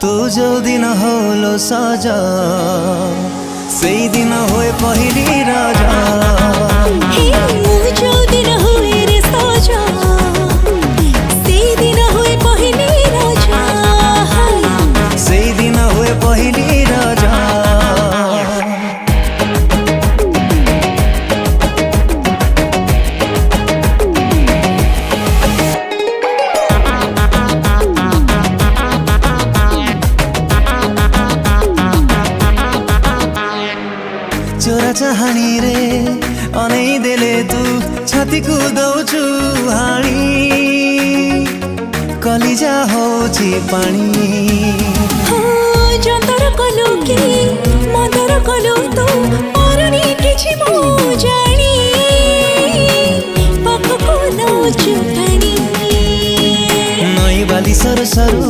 तू जो दिन होलो साजा से दिन होए पहली राजा। हे जो दिन हुए रे साजा से दिन हुए पहली राजा। से दिन हुए पहली राजा। चोरा चाहनी रे अनै देले तू छाती कुदौछु हाणी कलिजा होची पानी। जंतर कलु कि मंतर कलु तू अरणी किछि मो जानी पाखको नौछु पानी। नई बाली सर सरू